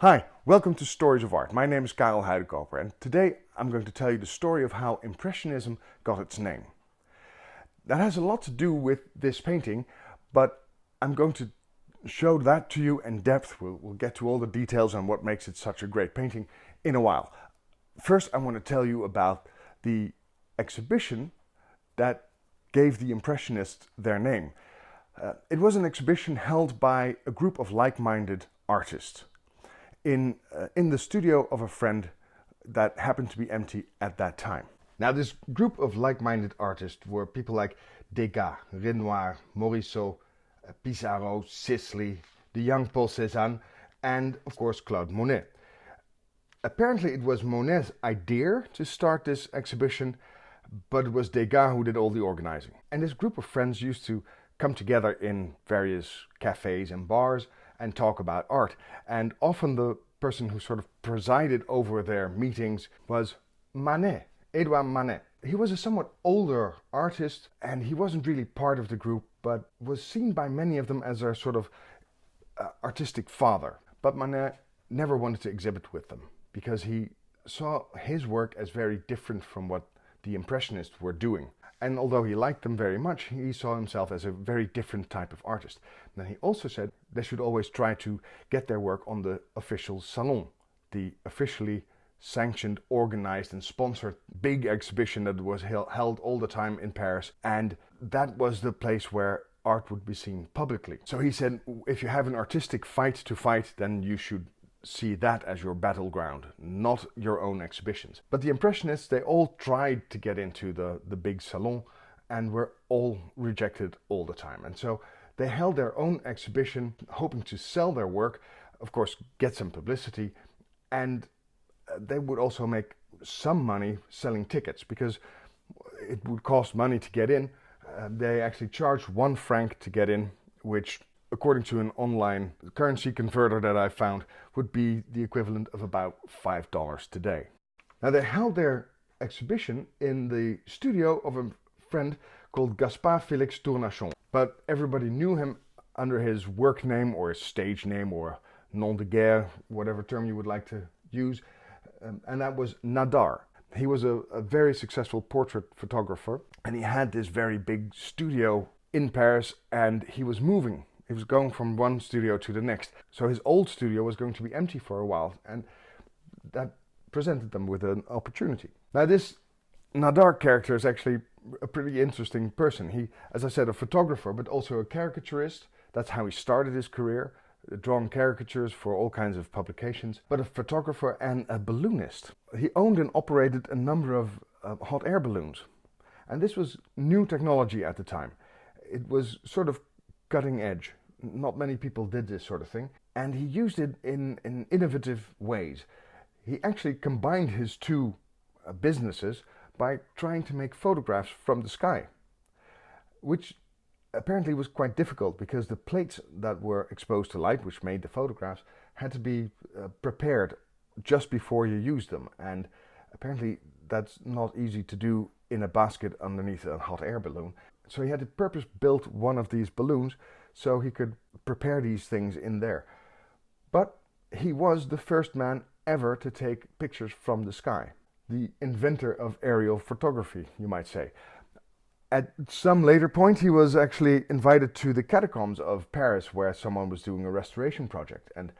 Hi, welcome to Stories of Art. My name is Karel Heidekoper and today I'm going to tell you the story of how Impressionism got its name. That has a lot to do with this painting, but I'm going to show that to you in depth. We'll get to all the details on what makes it such a great painting in a while. First, I want to tell you about the exhibition that gave the Impressionists their name. It was an exhibition held by a group of like-minded artists in the studio of a friend that happened to be empty at that time. Now, this group of like-minded artists were people like Degas, Renoir, Morisot, Pissarro, Sisley, the young Paul Cézanne, and of course Claude Monet. Apparently it was Monet's idea to start this exhibition, but it was Degas who did all the organizing. And this group of friends used to come together in various cafes and bars and talk about art. And often the person who sort of presided over their meetings was Manet, Edouard Manet. He was a somewhat older artist and he wasn't really part of the group, but was seen by many of them as their sort of artistic father. But Manet never wanted to exhibit with them because he saw his work as very different from what the Impressionists were doing. And although he liked them very much, he saw himself as a very different type of artist. And then he also said they should always try to get their work on the official Salon, the officially sanctioned, organized and sponsored big exhibition that was held all the time in Paris. And that was the place where art would be seen publicly. So he said, if you have an artistic fight to fight, then you should see that as your battleground, not your own exhibitions. But the Impressionists, they all tried to get into the big salon and were all rejected all the time. And so they held their own exhibition, hoping to sell their work, of course get some publicity, and they would also make some money selling tickets because it would cost money to get in. They actually charged 1 franc to get in, which according to an online currency converter that I found, would be the equivalent of about $5 today. Now, they held their exhibition in the studio of a friend called Gaspard Félix Tournachon, but everybody knew him under his work name or his stage name or nom de guerre, whatever term you would like to use, and that was Nadar. He was a very successful portrait photographer, and he had this very big studio in Paris, and he was moving. He was going from one studio to the next. So his old studio was going to be empty for a while, and that presented them with an opportunity. Now, this Nadar character is actually a pretty interesting person. He, as I said, a photographer, but also a caricaturist. That's how he started his career, drawing caricatures for all kinds of publications, but a photographer and a balloonist. He owned and operated a number of hot air balloons. And this was new technology at the time. It was sort of cutting edge. Not many people did this sort of thing, and he used it in innovative ways. He actually combined his two businesses by trying to make photographs from the sky, which apparently was quite difficult because the plates that were exposed to light, which made the photographs, had to be prepared just before you used them, and apparently that's not easy to do in a basket underneath a hot air balloon. So he had to purpose-built one of these balloons so he could prepare these things in there. But he was the first man ever to take pictures from the sky. The inventor of aerial photography, you might say. At some later point, he was actually invited to the catacombs of Paris where someone was doing a restoration project. And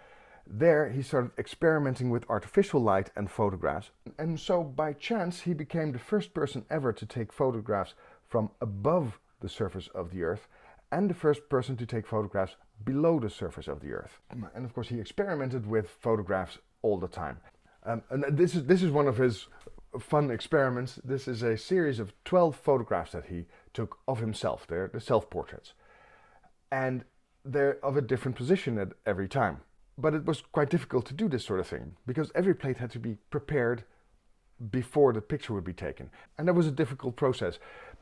there he started experimenting with artificial light and photographs. And so by chance, he became the first person ever to take photographs from above the surface of the Earth and the first person to take photographs below the surface of the Earth. And of course he experimented with photographs all the time. And this is one of his fun experiments. This is a series of 12 photographs that he took of himself. They're the self-portraits. And they're of a different position at every time. But it was quite difficult to do this sort of thing because every plate had to be prepared before the picture would be taken. And that was a difficult process.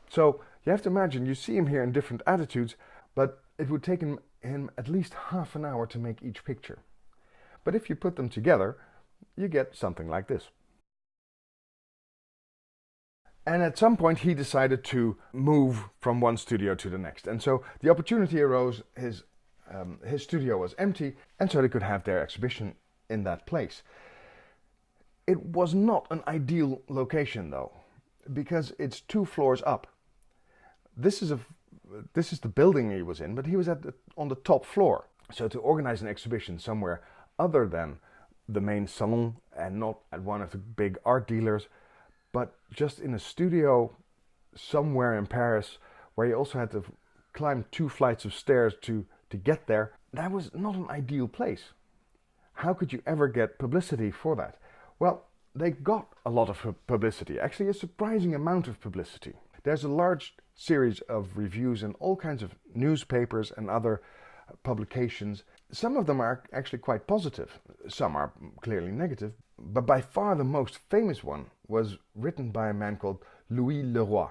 So you have to imagine, you see him here in different attitudes, but it would take him at least half an hour to make each picture. But if you put them together, you get something like this. And at some point he decided to move from one studio to the next. And so the opportunity arose, his studio was empty, and so they could have their exhibition in that place. It was not an ideal location though, because it's 2 floors up. This is the building he was in, but he was on the top floor. So to organize an exhibition somewhere other than the main salon and not at one of the big art dealers, but just in a studio somewhere in Paris where he also had to climb 2 flights of stairs to get there, that was not an ideal place. How could you ever get publicity for that? Well, they got a lot of publicity, actually a surprising amount of publicity. There's a large series of reviews in all kinds of newspapers and other publications. Some of them are actually quite positive, some are clearly negative, but by far the most famous one was written by a man called Louis Leroy.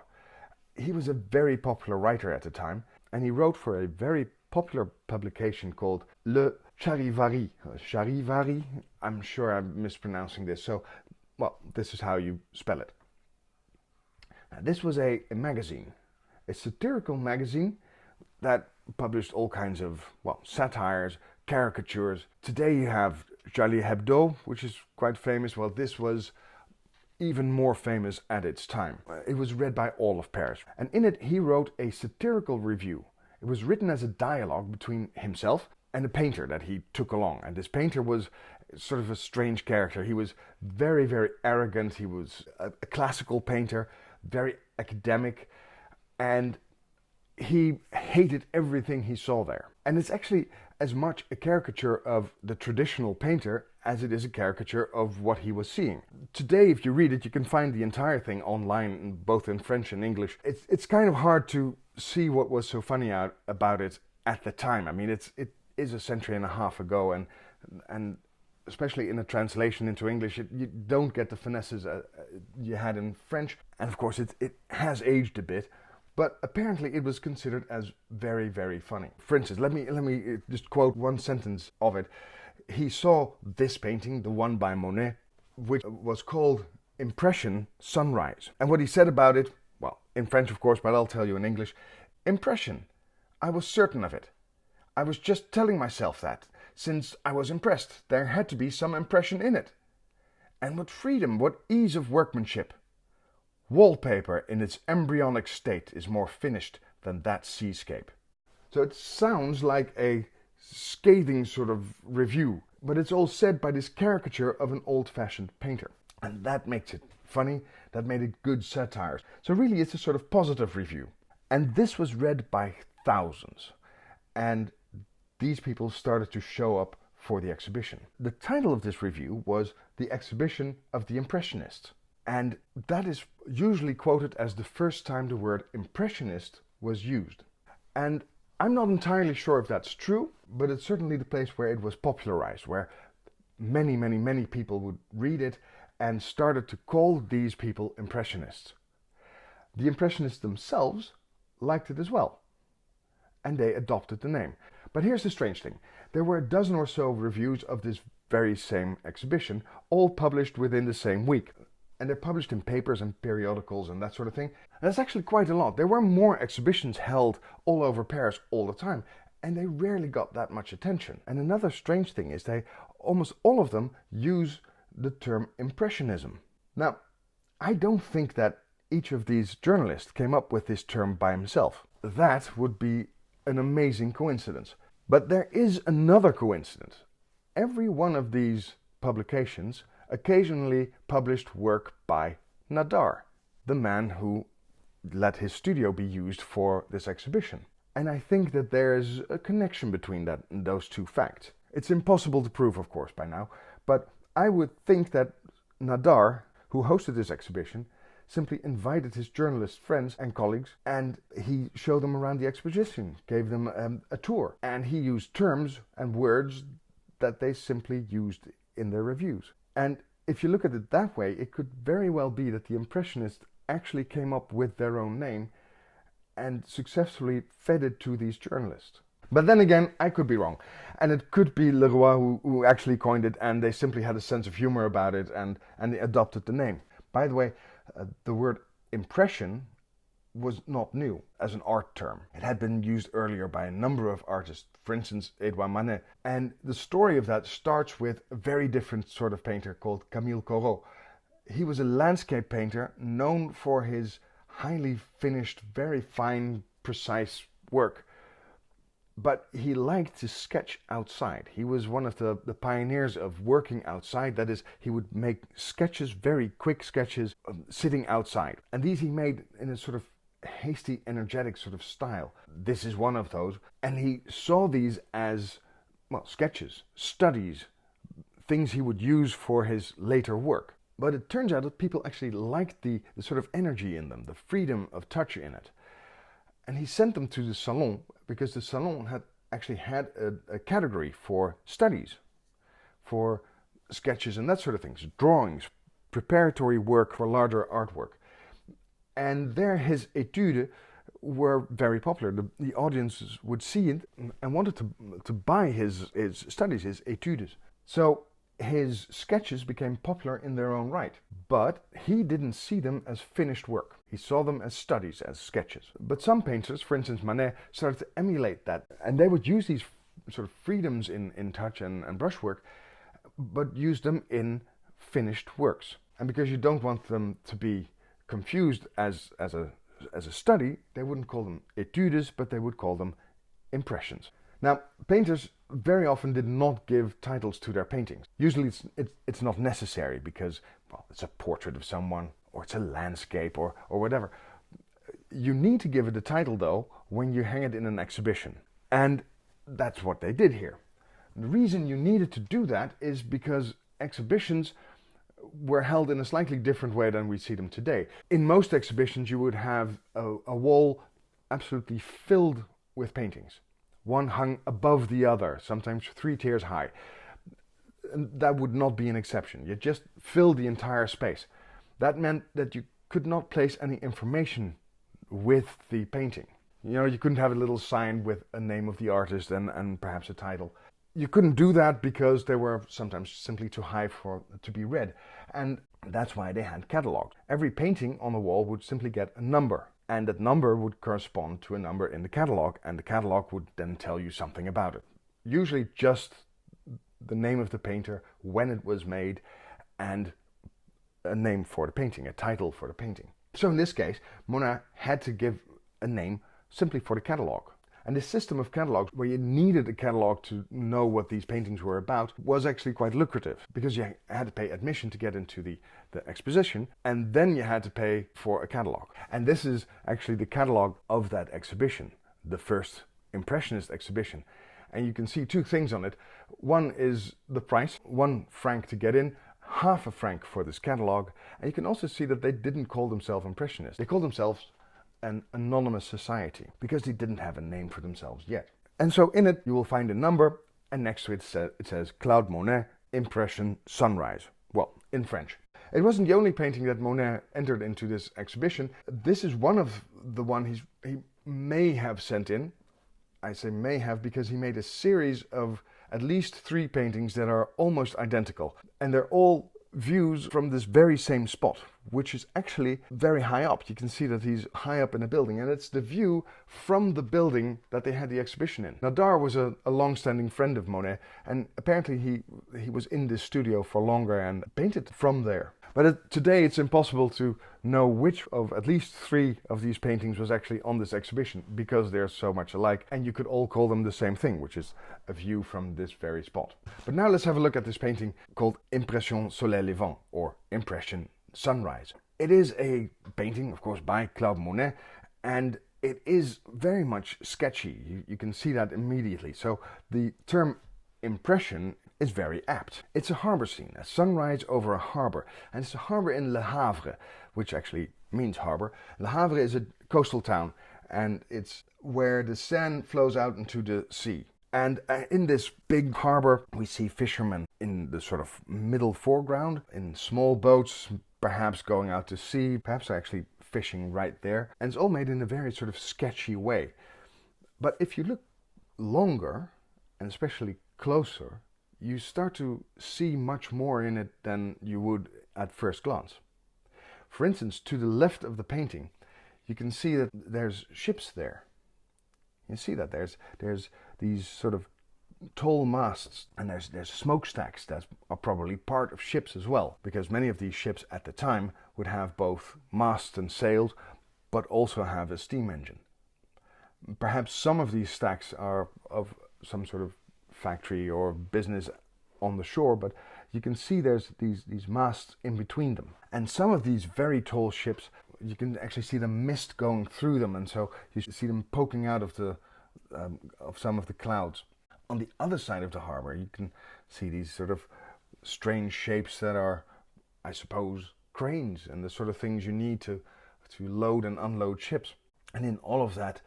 He was a very popular writer at the time, and he wrote for a very popular publication called Le Charivari. Charivari? I'm sure I'm mispronouncing this, so, well, this is how you spell it. Now, this was a magazine, a satirical magazine that published all kinds of, well, satires, caricatures. Today you have Charlie Hebdo, which is quite famous. Well, this was even more famous at its time. It was read by all of Paris. And in it he wrote a satirical review. It was written as a dialogue between himself and a painter that he took along. And this painter was sort of a strange character. He was very, very arrogant. He was a classical painter, very academic, and he hated everything he saw there. And it's actually as much a caricature of the traditional painter as it is a caricature of what he was seeing. Today, if you read it, you can find the entire thing online, both in French and English. It's kind of hard to see what was so funny about it at the time. I mean, it is a century and a half ago, and especially in a translation into English, you don't get the finesses you had in French. And of course, it has aged a bit. But apparently it was considered as very, very funny. For instance, let me just quote one sentence of it. He saw this painting, the one by Monet, which was called Impression Sunrise. And what he said about it, well, in French of course, but I'll tell you in English. Impression. I was certain of it. I was just telling myself that, since I was impressed. There had to be some impression in it. And what freedom, what ease of workmanship. Wallpaper in its embryonic state is more finished than that seascape. So it sounds like a scathing sort of review, but it's all said by this caricature of an old-fashioned painter. And that makes it funny, that made it good satire. So really it's a sort of positive review. And this was read by thousands. And these people started to show up for the exhibition. The title of this review was The Exhibition of the Impressionists. And that is usually quoted as the first time the word impressionist was used. And I'm not entirely sure if that's true, but it's certainly the place where it was popularized, where many, many, many people would read it and started to call these people impressionists. The impressionists themselves liked it as well, and they adopted the name. But here's the strange thing. There were a dozen or so reviews of this very same exhibition, all published within the same week. And they're published in papers and periodicals and that sort of thing. And that's actually quite a lot. There were more exhibitions held all over Paris all the time, and they rarely got that much attention. And another strange thing is almost all of them use the term Impressionism. Now, I don't think that each of these journalists came up with this term by himself. That would be an amazing coincidence. But there is another coincidence. Every one of these publications occasionally published work by Nadar, the man who let his studio be used for this exhibition. And I think that there is a connection between those two facts. It's impossible to prove, of course, by now, but I would think that Nadar, who hosted this exhibition, simply invited his journalist friends and colleagues, and he showed them around the exposition, gave them a tour, and he used terms and words that they simply used in their reviews. And if you look at it that way, it could very well be that the Impressionists actually came up with their own name and successfully fed it to these journalists. But then again, I could be wrong. And it could be Leroy who actually coined it, and they simply had a sense of humor about it and they adopted the name. By the way, the word impression was not new as an art term. It had been used earlier by a number of artists, for instance, Edouard Manet. And the story of that starts with a very different sort of painter called Camille Corot. He was a landscape painter known for his highly finished, very fine, precise work. But he liked to sketch outside. He was one of the pioneers of working outside. That is, he would make sketches, very quick sketches, sitting outside. And these he made in a sort of hasty, energetic sort of style. This is one of those. And he saw these as, well, sketches, studies, things he would use for his later work. But it turns out that people actually liked the sort of energy in them, the freedom of touch in it. And he sent them to the Salon because the Salon had actually had a category for studies, for sketches and that sort of things, drawings, preparatory work for larger artwork. And there his études were very popular. The audiences would see it and wanted to buy his studies, his études. So his sketches became popular in their own right, but he didn't see them as finished work. He saw them as studies, as sketches. But some painters, for instance Monet, started to emulate that, and they would use these sort of freedoms in touch and brushwork, but use them in finished works. And because you don't want them to be confused as a study, they wouldn't call them études, but they would call them impressions. Now, painters very often did not give titles to their paintings. Usually it's not necessary because, well, it's a portrait of someone, or it's a landscape, or whatever. You need to give it a title, though, when you hang it in an exhibition. And that's what they did here. The reason you needed to do that is because exhibitions were held in a slightly different way than we see them today. In most exhibitions, you would have a wall absolutely filled with paintings. One hung above the other, sometimes 3 tiers high. And that would not be an exception. You just filled the entire space. That meant that you could not place any information with the painting. You know, you couldn't have a little sign with a name of the artist and perhaps a title. You couldn't do that because they were sometimes simply too high to be read. And that's why they had catalogs. Every painting on the wall would simply get a number. And that number would correspond to a number in the catalog, and the catalog would then tell you something about it. Usually just the name of the painter, when it was made, and a name for the painting, a title for the painting. So in this case, Monet had to give a name simply for the catalog. And this system of catalogs, where you needed a catalog to know what these paintings were about, was actually quite lucrative, because you had to pay admission to get into the exposition, and then you had to pay for a catalog. And this is actually the catalog of that exhibition, the first Impressionist exhibition. And you can see 2 things on it. One is the price, 1 franc to get in, half a franc for this catalog. And you can also see that they didn't call themselves Impressionists. They called themselves an anonymous society, because they didn't have a name for themselves yet. And so in it you will find a number, and next to it says Claude Monet, Impression, Sunrise. Well, in French. It wasn't the only painting that Monet entered into this exhibition. This is one of the one he may have sent in. I say may have because he made a series of at least 3 paintings that are almost identical. And they're all views from this very same spot, which is actually very high up. You can see that he's high up in a building, and it's the view from the building that they had the exhibition in. Nadar was a long-standing friend of Monet, and apparently he was in this studio for longer and painted from there. But today it's impossible to know which of at least 3 of these paintings was actually on this exhibition, because they're so much alike, and you could all call them the same thing, which is a view from this very spot. But now let's have a look at this painting called Impression Soleil Levant, or Impression Sunrise. It is a painting, of course, by Claude Monet, and it is very much sketchy. You can see that immediately. So the term impression is very apt. It's a harbor scene, a sunrise over a harbor, and it's a harbor in Le Havre, which actually means harbor. Le Havre is a coastal town, and it's where the Seine flows out into the sea. And in this big harbor, we see fishermen in the sort of middle foreground, in small boats, perhaps going out to sea, perhaps actually fishing right there. And it's all made in a very sort of sketchy way. But if you look longer, and especially closer, you start to see much more in it than you would at first glance. For instance, to the left of the painting, you can see that there's ships there. You see that there's these sort of tall masts, and there's smokestacks that are probably part of ships as well, because many of these ships at the time would have both masts and sails, but also have a steam engine. Perhaps some of these stacks are of some sort of factory or business on the shore, but you can see there's these masts in between them. And some of these very tall ships, you can actually see the mist going through them, and so you see them poking out of some of the clouds. On the other side of the harbor, you can see these sort of strange shapes that are, I suppose, cranes and the sort of things you need to load and unload ships. And in all of that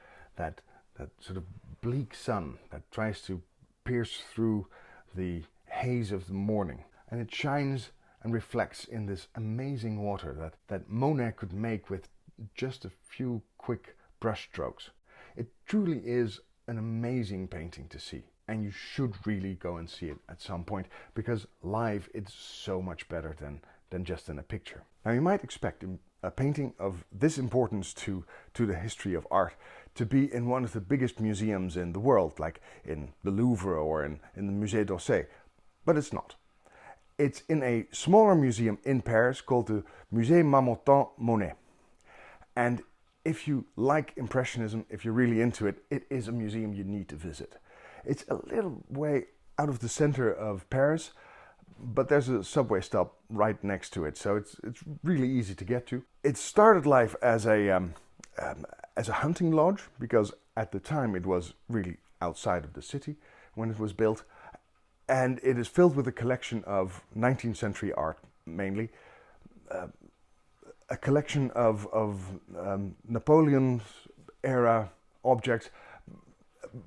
sort of bleak sun that tries to pierce through the haze of the morning, and it shines and reflects in this amazing water that Monet could make with just a few quick brush strokes. It truly is an amazing painting to see, and you should really go and see it at some point, because live it's so much better than just in a picture. Now, you might expect a painting of this importance to the history of art to be in one of the biggest museums in the world, like in the Louvre or in the Musée d'Orsay, but it's not. It's in a smaller museum in Paris called the Musée Marmottan Monet. And if you like Impressionism, if you're really into it, it is a museum you need to visit. It's a little way out of the center of Paris, but there's a subway stop right next to it, so it's really easy to get to. It started life as a hunting lodge, because at the time it was really outside of the city when it was built, and it is filled with a collection of 19th century art, mainly a collection of Napoleon's era objects,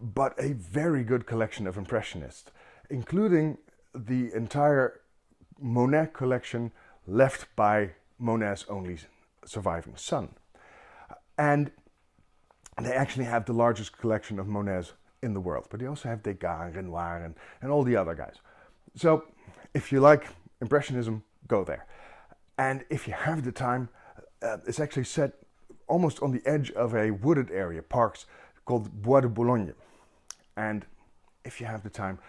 but a very good collection of Impressionists, including the entire Monet collection left by Monet's only surviving son. And they actually have the largest collection of Monets in the world, but they also have Degas, Renoir, and all the other guys. So if you like Impressionism, go there. And if you have the time, it's actually set almost on the edge of a wooded area, parks, called Bois de Boulogne. And if you have the time,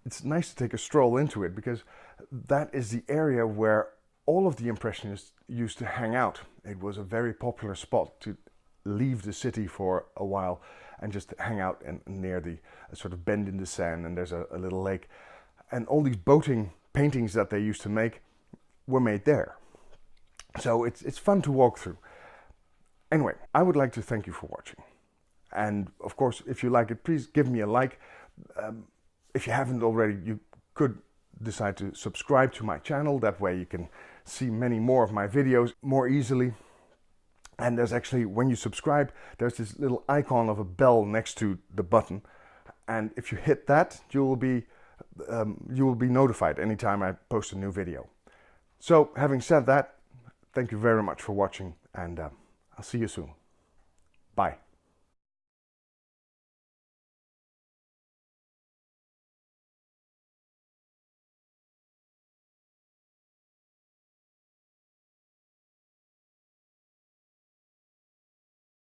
it's nice to take a stroll into it, because that is the area where all of the Impressionists used to hang out. It was a very popular spot to leave the city for a while and just hang out near the sort of bend in the Seine, and there's a little lake. And all these boating paintings that they used to make were made there. So it's fun to walk through. Anyway, I would like to thank you for watching. And of course, if you like it, please give me a like. If you haven't already, you could decide to subscribe to my channel. That way you can see many more of my videos more easily. And there's actually, when you subscribe, there's this little icon of a bell next to the button. And if you hit that, you will be notified anytime I post a new video. So having said that, thank you very much for watching, and I'll see you soon. Bye.